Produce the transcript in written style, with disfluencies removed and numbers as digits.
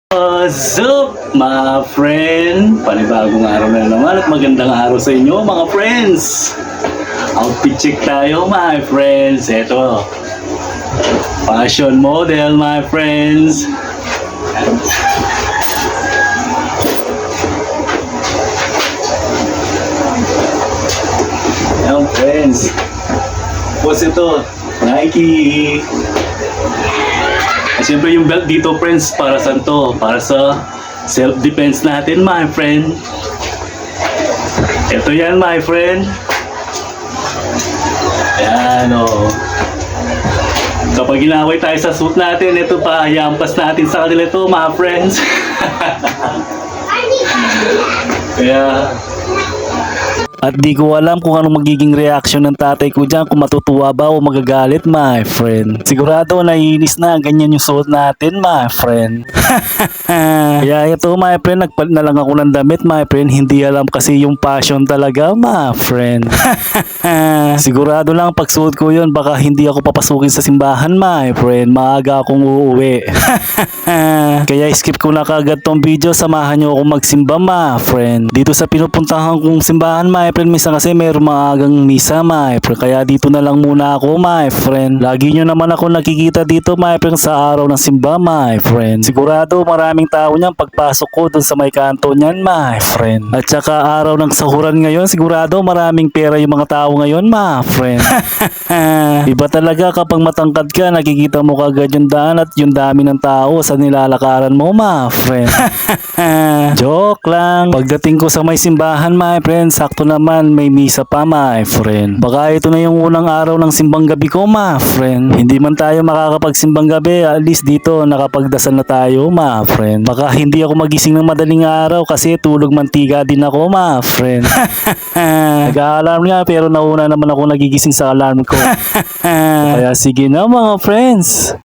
What's up, mga friend? Panibagong araw na naman at magandang araw sa inyo, mga friends. Outfit check tayo, my friends. Eto, fashion model, my friends. Ayan, friends. What's ito? Nike. At siyempre yung belt dito, friends, para saan to? Para sa self-defense natin, my friend. Ito yan, my friend. Ayan, o. Kapag ginaway tayo sa suit natin, ito pa, yampas natin sa kanila ito, mga friends. Kaya, at di ko alam kung anong magiging reaction ng tatay ko dyan, kung matutuwa ba o magagalit, my friend. Sigurado naiinis na, ganyan yung suot natin, my friend. Kaya ito, my friend, nagpalit na lang ako ng damit, my friend. Hindi alam kasi yung passion talaga, my friend. Sigurado lang pag suot ko yun, baka hindi ako papasukin sa simbahan, my friend. Maaga akong uuwi. Kaya skip ko na kagad tong video, samahan nyo akong magsimba, my friend. Dito sa pinupuntahan kong simbahan, my friend, minsan kasi mayroong maagang misa, my friend. Kaya dito na lang muna ako, my friend. Lagi nyo naman ako nakikita dito, my friend, sa araw ng simba, my friend. Sigurado maraming tao niyan pagpasok ko dun sa may kanto niyan, my friend. At saka araw ng sahuran ngayon, sigurado maraming pera yung mga tao ngayon, my friend. Iba talaga kapag matangkad ka, nakikita mo kagad yung daan at yung dami ng tao sa nilalakaran mo, my friend. Joke lang. Pagdating ko sa may simbahan, my friend, sakto naman may misa pa, my friend. Baka ito na yung unang araw ng simbang gabi ko, my friend. Hindi man tayo makakapagsimbang gabi, at least dito nakapagdasal na tayo, my friend. Baka hindi ako magising ng madaling araw kasi tulog mantika din ako, my friend. Nag-a-alarm nga pero nauna naman ako nagigising sa alarm ko. Kaya sige na, mga friends.